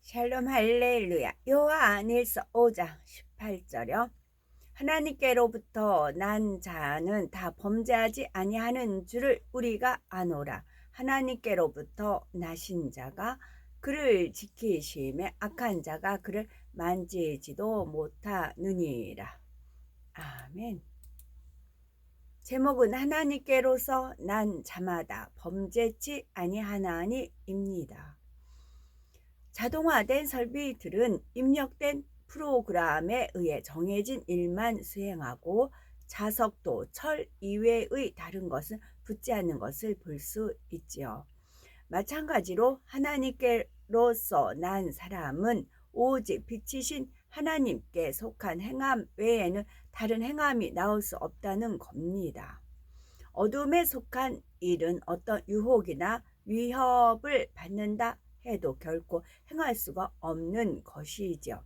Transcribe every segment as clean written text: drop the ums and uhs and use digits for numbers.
샬롬 할렐루야. 요한일서 5장 18절요. 하나님께로부터 난 자는 다 범죄하지 아니하는 줄을 우리가 아노라. 하나님께로부터 나신 자가 그를 지키심에 악한 자가 그를 만지지도 못하느니라. 아멘. 제목은 하나님께로서 난 자마다 범죄치 아니하나니입니다. 자동화된 설비들은 입력된 프로그램에 의해 정해진 일만 수행하고 자석도 철 이외의 다른 것은 붙지 않는 것을 볼 수 있지요. 마찬가지로 하나님께로서 난 사람은 오직 빛이신 하나님께 속한 행함 외에는 다른 행함이 나올 수 없다는 겁니다. 어둠에 속한 일은 어떤 유혹이나 위협을 받는다 해도 결코 행할 수가 없는 것이죠.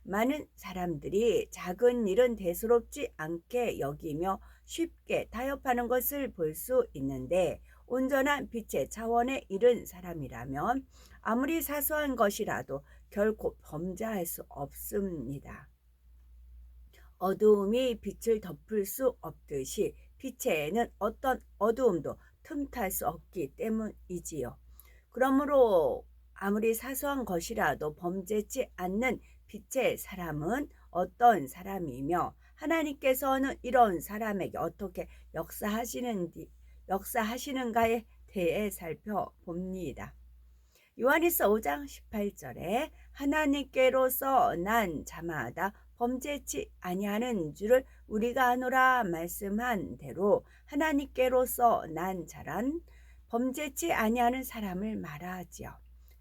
많은 사람들이 작은 일은 대수롭지 않게 여기며 쉽게 타협하는 것을 볼 수 있는데, 온전한 빛의 차원에 이른 사람이라면 아무리 사소한 것이라도 결코 범죄할 수 없습니다. 어두움이 빛을 덮을 수 없듯이 빛에는 어떤 어두움도 틈탈 수 없기 때문이지요. 그러므로 아무리 사소한 것이라도 범죄치 않는 빛의 사람은 어떤 사람이며 하나님께서는 이런 사람에게 어떻게 역사하시는가에 대해 살펴봅니다. 요한일서 5장 18절에 하나님께로서 난 자마다 범죄치 아니하는 줄을 우리가 아노라 말씀한 대로 하나님께로서 난 자란 범죄치 아니하는 사람을 말하지요.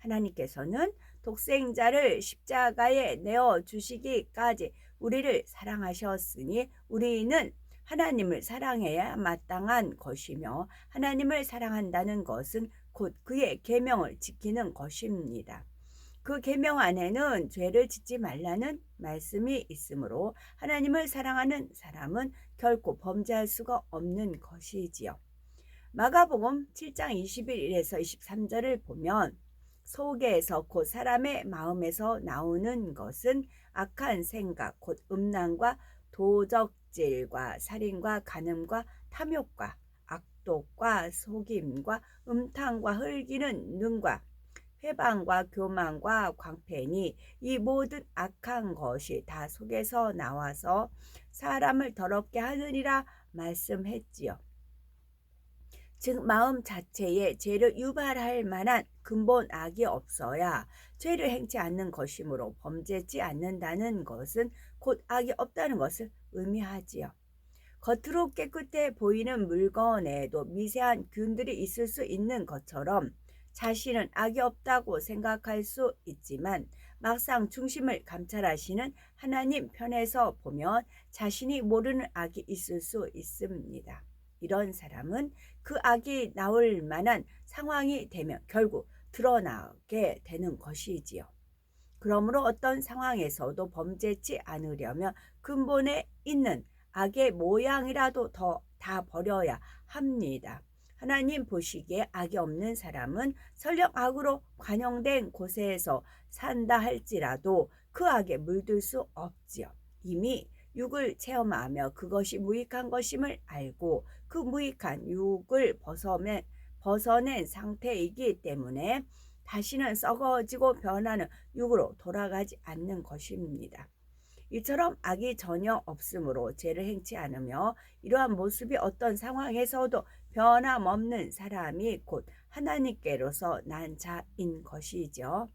하나님께서는 독생자를 십자가에 내어 주시기까지 우리를 사랑하셨으니 우리는 하나님을 사랑해야 마땅한 것이며, 하나님을 사랑한다는 것은 곧 그의 계명을 지키는 것입니다. 그 계명 안에는 죄를 짓지 말라는 말씀이 있으므로 하나님을 사랑하는 사람은 결코 범죄할 수가 없는 것이지요. 마가복음 7장 21에서 23절을 보면 속에서 곧 사람의 마음에서 나오는 것은 악한 생각 곧 음란과 도적질과 살인과 간음과 탐욕과 악독과 속임과 음탕과 흘기는 눈과 회방과 교만과 광패니 이 모든 악한 것이 다 속에서 나와서 사람을 더럽게 하느니라 말씀했지요. 즉 마음 자체에 죄를 유발할 만한 근본 악이 없어야 죄를 행치 않는 것이므로 범죄치 않는다는 것은 곧 악이 없다는 것을 의미하지요. 겉으로 깨끗해 보이는 물건에도 미세한 균들이 있을 수 있는 것처럼 자신은 악이 없다고 생각할 수 있지만 막상 중심을 감찰하시는 하나님 편에서 보면 자신이 모르는 악이 있을 수 있습니다. 이런 사람은 그 악이 나올 만한 상황이 되면 결국 드러나게 되는 것이지요. 그러므로 어떤 상황에서도 범죄치 않으려면 근본에 있는 악의 모양이라도 다 버려야 합니다. 하나님 보시기에 악이 없는 사람은 설령 악으로 관영된 곳에서 산다 할지라도 그 악에 물들 수 없지요. 이미 육을 체험하며 그것이 무익한 것임을 알고 그 무익한 육을 벗어낸 상태이기 때문에 다시는 썩어지고 변하는 육으로 돌아가지 않는 것입니다. 이처럼 악이 전혀 없으므로 죄를 행치 않으며 이러한 모습이 어떤 상황에서도 변함없는 사람이 곧 하나님께로서 난 자인 것이죠.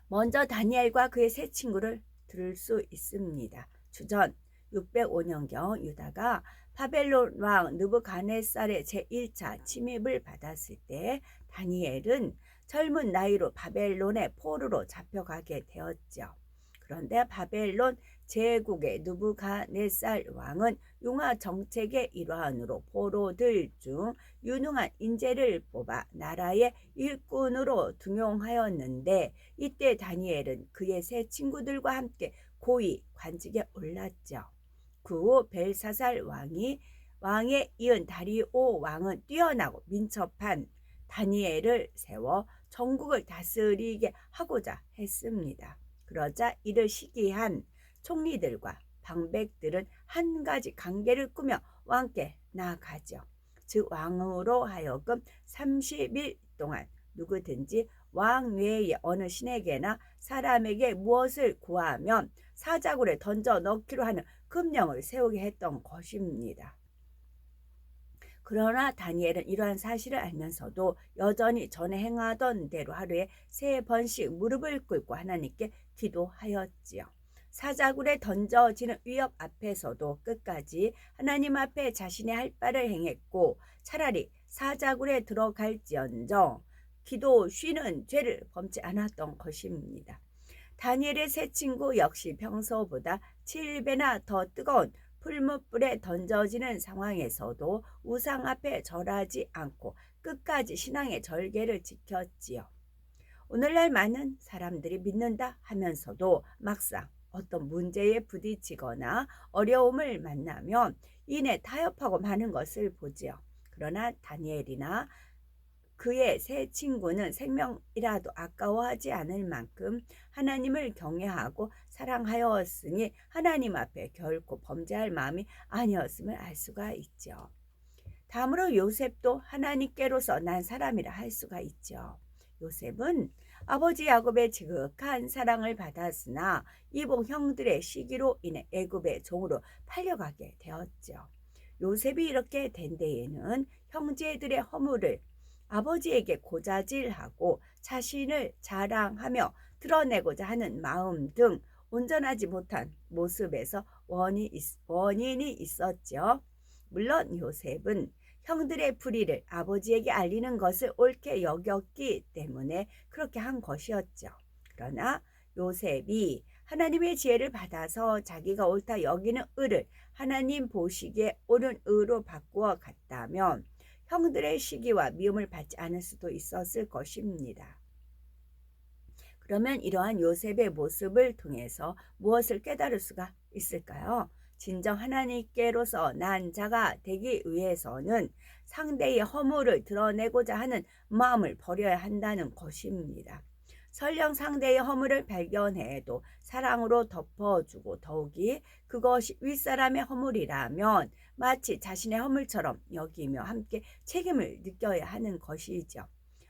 먼저 다니엘과 그의 세 친구를 들을 수 있습니다. 주전 605년경 유다가 바벨론 왕 느부갓네살의 제1차 침입을 받았을 때 다니엘은 젊은 나이로 바벨론의 포로로 잡혀가게 되었죠. 그런데 바벨론 제국의 느부갓네살 왕은 융화 정책의 일환으로 포로들 중 유능한 인재를 뽑아 나라의 일꾼으로 등용하였는데, 이때 다니엘은 그의 세 친구들과 함께 고위 관직에 올랐죠. 그 후 벨사살 왕에 이은 다리오 왕은 뛰어나고 민첩한 다니엘을 세워 전국을 다스리게 하고자 했습니다. 그러자 이를 시기한 총리들과 방백들은 한 가지 관계를 꾸며 왕께 나아가죠. 즉 왕으로 하여금 30일 동안 누구든지 왕 외의 어느 신에게나 사람에게 무엇을 구하면 사자굴에 던져 넣기로 하는 금령을 세우게 했던 것입니다. 그러나 다니엘은 이러한 사실을 알면서도 여전히 전에 행하던 대로 하루에 3번씩 무릎을 꿇고 하나님께 기도하였지요. 사자굴에 던져지는 위협 앞에서도 끝까지 하나님 앞에 자신의 할 바를 행했고, 차라리 사자굴에 들어갈지언정 기도 쉬는 죄를 범치 않았던 것입니다. 다니엘의 세 친구 역시 평소보다 7배나 더 뜨거운 풀무불에 던져지는 상황에서도 우상 앞에 절하지 않고 끝까지 신앙의 절개를 지켰지요. 오늘날 많은 사람들이 믿는다 하면서도 막상 어떤 문제에 부딪히거나 어려움을 만나면 이내 타협하고 마는 것을 보지요. 그러나 다니엘이나 그의 세 친구는 생명이라도 아까워하지 않을 만큼 하나님을 경외하고 사랑하였으니 하나님 앞에 결코 범죄할 마음이 아니었음을 알 수가 있죠. 다음으로 요셉도 하나님께로서 난 사람이라 할 수가 있죠. 요셉은 아버지 야곱의 지극한 사랑을 받았으나 이복 형들의 시기로 인해 애굽의 종으로 팔려가게 되었죠. 요셉이 이렇게 된 데에는 형제들의 허물을 아버지에게 고자질하고 자신을 자랑하며 드러내고자 하는 마음 등 온전하지 못한 모습에서 원인이 있었죠. 물론 요셉은 형들의 불의를 아버지에게 알리는 것을 옳게 여겼기 때문에 그렇게 한 것이었죠. 그러나 요셉이 하나님의 지혜를 받아서 자기가 옳다 여기는 의를 하나님 보시기에 옳은 의로 바꾸어 갔다면 형들의 시기와 미움을 받지 않을 수도 있었을 것입니다. 그러면 이러한 요셉의 모습을 통해서 무엇을 깨달을 수가 있을까요? 진정 하나님께로서 난 자가 되기 위해서는 상대의 허물을 드러내고자 하는 마음을 버려야 한다는 것입니다. 설령 상대의 허물을 발견해도 사랑으로 덮어주고 더욱이 그것이 윗사람의 허물이라면 마치 자신의 허물처럼 여기며 함께 책임을 느껴야 하는 것이죠.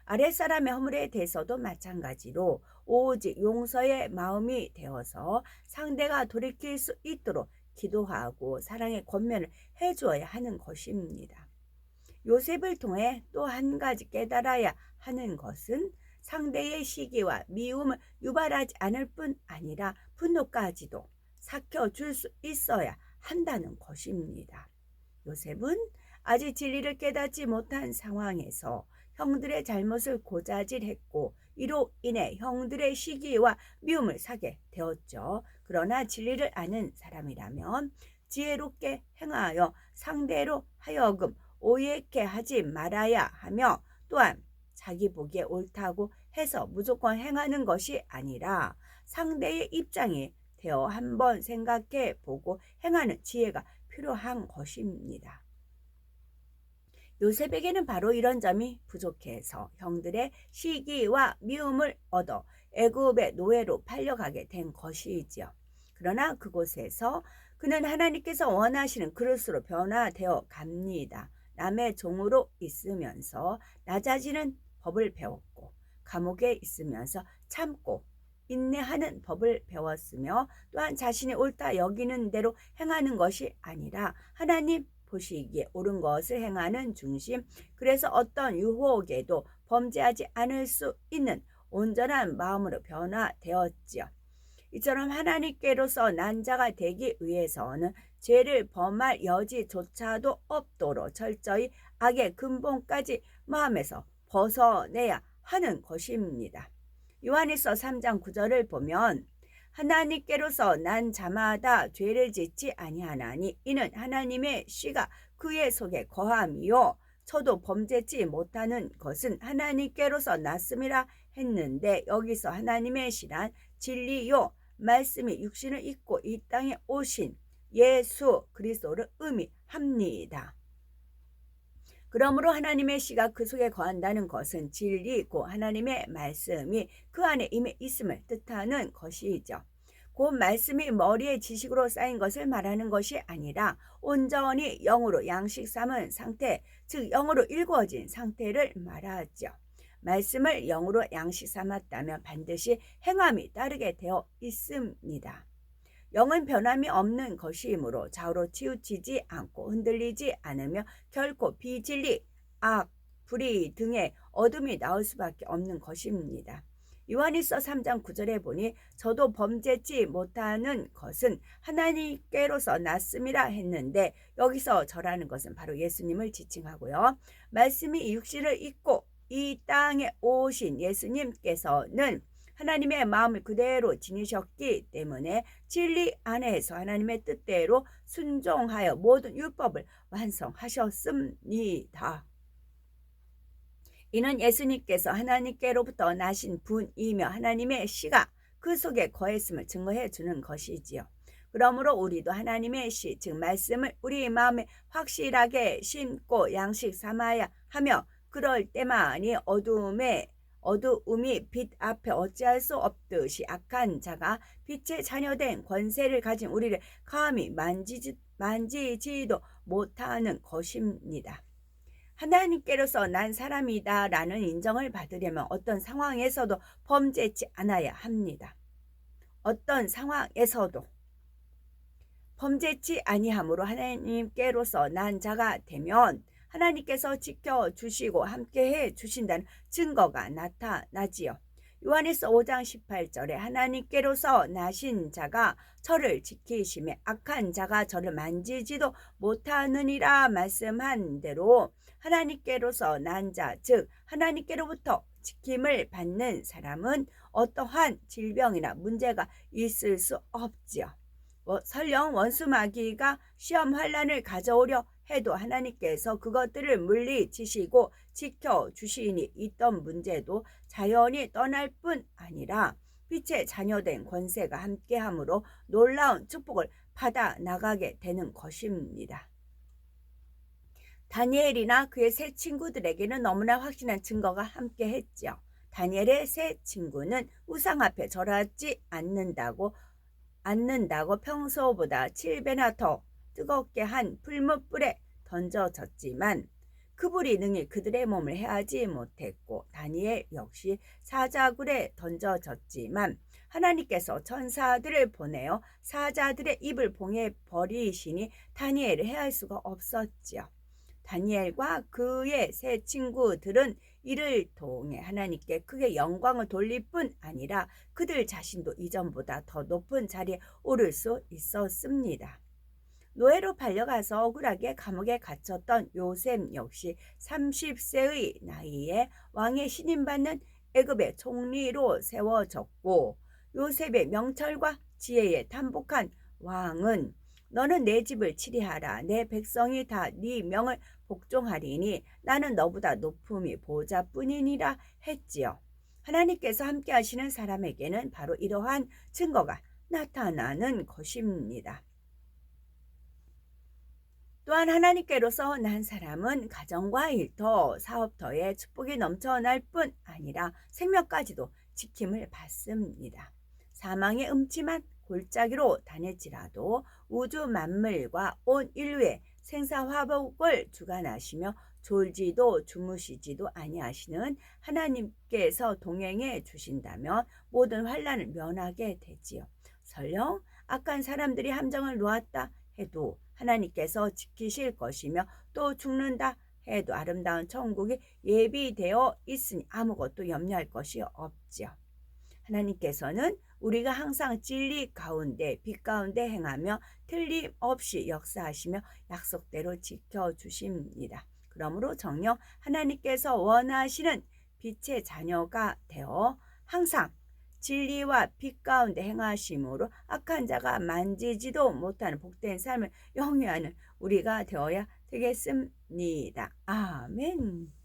아랫사람의 허물에 대해서도 마찬가지로 오직 용서의 마음이 되어서 상대가 돌이킬 수 있도록 기도하고 사랑의 권면을 해주어야 하는 것입니다. 요셉을 통해 또 한 가지 깨달아야 하는 것은 상대의 시기와 미움을 유발하지 않을 뿐 아니라 분노까지도 삭혀줄 수 있어야 한다는 것입니다. 요셉은 아직 진리를 깨닫지 못한 상황에서 형들의 잘못을 고자질했고 이로 인해 형들의 시기와 미움을 사게 되었죠. 그러나 진리를 아는 사람이라면 지혜롭게 행하여 상대로 하여금 오해케 하지 말아야 하며 또한 자기 보기에 옳다고 해서 무조건 행하는 것이 아니라 상대의 입장이 되어 한번 생각해 보고 행하는 지혜가 필요한 것입니다. 요셉에게는 바로 이런 점이 부족해서 형들의 시기와 미움을 얻어 애굽의 노예로 팔려가게 된 것이지요. 그러나 그곳에서 그는 하나님께서 원하시는 그릇으로 변화되어 갑니다. 남의 종으로 있으면서 낮아지는 법을 배웠고 감옥에 있으면서 참고 인내하는 법을 배웠으며 또한 자신이 옳다 여기는 대로 행하는 것이 아니라 하나님 보시기에 옳은 것을 행하는 중심, 그래서 어떤 유혹에도 범죄하지 않을 수 있는 온전한 마음으로 변화되었지요. 이처럼 하나님께로서 난 자가 되기 위해서는 죄를 범할 여지조차도 없도록 철저히 악의 근본까지 마음에서 벗어내야 하는 것입니다. 요한일서 3장 9절을 보면 하나님께로서 난 자마다 죄를 짓지 아니하나니 이는 하나님의 씨가 그의 속에 거함이요 저도 범죄치 못하는 것은 하나님께로서 났음이라 했는데 여기서 하나님의 씨란 진리요 말씀이 육신을 입고 이 땅에 오신 예수 그리스도를 의미합니다. 그러므로 하나님의 씨가 그 속에 거한다는 것은 진리고 하나님의 말씀이 그 안에 임해 있음을 뜻하는 것이죠. 곧 말씀이 머리에 지식으로 쌓인 것을 말하는 것이 아니라 온전히 영으로 양식 삼은 상태, 즉 영으로 일구어진 상태를 말하죠. 말씀을 영으로 양식 삼았다면 반드시 행함이 따르게 되어 있습니다. 영은 변함이 없는 것이므로 좌우로 치우치지 않고 흔들리지 않으며 결코 비진리, 악, 불의 등의 어둠이 나올 수밖에 없는 것입니다. 요한일서 3장 9절에 보니 저도 범죄치 못하는 것은 하나님께로서 났음이라 했는데 여기서 저라는 것은 바로 예수님을 지칭하고요. 말씀이 육신을 입고 이 땅에 오신 예수님께서는 하나님의 마음을 그대로 지니셨기 때문에 진리 안에서 하나님의 뜻대로 순종하여 모든 율법을 완성하셨습니다. 이는 예수님께서 하나님께로부터 나신 분이며 하나님의 씨가 그 속에 거했음을 증거해 주는 것이지요. 그러므로 우리도 하나님의 씨, 즉 말씀을 우리 마음에 확실하게 심고 양식 삼아야 하며 그럴 때만이 어두움이 빛 앞에 어찌할 수 없듯이 악한 자가 빛의 자녀된 권세를 가진 우리를 감히 만지지도 못하는 것입니다. 하나님께로서 난 사람이다 라는 인정을 받으려면 어떤 상황에서도 범죄치 않아야 합니다. 어떤 상황에서도 범죄치 아니함으로 하나님께로서 난 자가 되면 하나님께서 지켜주시고 함께해 주신다는 증거가 나타나지요. 요한일서 5장 18절에 하나님께로서 나신 자가 저를 지키심에 악한 자가 저를 만지지도 못하느니라 말씀한 대로 하나님께로서 난 자, 즉 하나님께로부터 지킴을 받는 사람은 어떠한 질병이나 문제가 있을 수 없지요. 설령 원수 마귀가 시험 환난을 가져오려 해도 하나님께서 그것들을 물리치시고 지켜주시니 있던 문제도 자연히 떠날 뿐 아니라 빛의 자녀된 권세가 함께함으로 놀라운 축복을 받아 나가게 되는 것입니다. 다니엘이나 그의 세 친구들에게는 너무나 확신한 증거가 함께했죠. 다니엘의 세 친구는 우상 앞에 절하지 않는다고 평소보다 7배나 더 뜨겁게 한 풀무불에 던져졌지만 그 불이 능히 그들의 몸을 해하지 못했고 다니엘 역시 사자굴에 던져졌지만 하나님께서 천사들을 보내어 사자들의 입을 봉해 버리시니 다니엘을 해할 수가 없었지요. 다니엘과 그의 세 친구들은 이를 통해 하나님께 크게 영광을 돌릴 뿐 아니라 그들 자신도 이전보다 더 높은 자리에 오를 수 있었습니다. 노예로 팔려가서 억울하게 감옥에 갇혔던 요셉 역시 30세의 나이에 왕의 신임받는 애굽의 총리로 세워졌고 요셉의 명철과 지혜에 탐복한 왕은 너는 내 집을 치리하라. 내 백성이 다 네 명을 복종하리니 나는 너보다 높음이 보좌뿐이니라 했지요. 하나님께서 함께 하시는 사람에게는 바로 이러한 증거가 나타나는 것입니다. 또한 하나님께로서 난 사람은 가정과 일터, 사업터에 축복이 넘쳐날 뿐 아니라 생명까지도 지킴을 받습니다. 사망의 음침한 골짜기로 다닐지라도 우주 만물과 온 인류의 생사화복을 주관하시며 졸지도 주무시지도 아니하시는 하나님께서 동행해 주신다면 모든 환난을 면하게 되지요. 설령 악한 사람들이 함정을 놓았다 해도 하나님께서 지키실 것이며 또 죽는다 해도 아름다운 천국이 예비되어 있으니 아무것도 염려할 것이 없지요. 하나님께서는 우리가 항상 진리 가운데 빛 가운데 행하며 틀림없이 역사하시며 약속대로 지켜주십니다. 그러므로 정녕 하나님께서 원하시는 빛의 자녀가 되어 항상 진리와 빛 가운데 행하심으로 악한 자가 만지지도 못하는 복된 삶을 영위하는 우리가 되어야 되겠습니다. 아멘.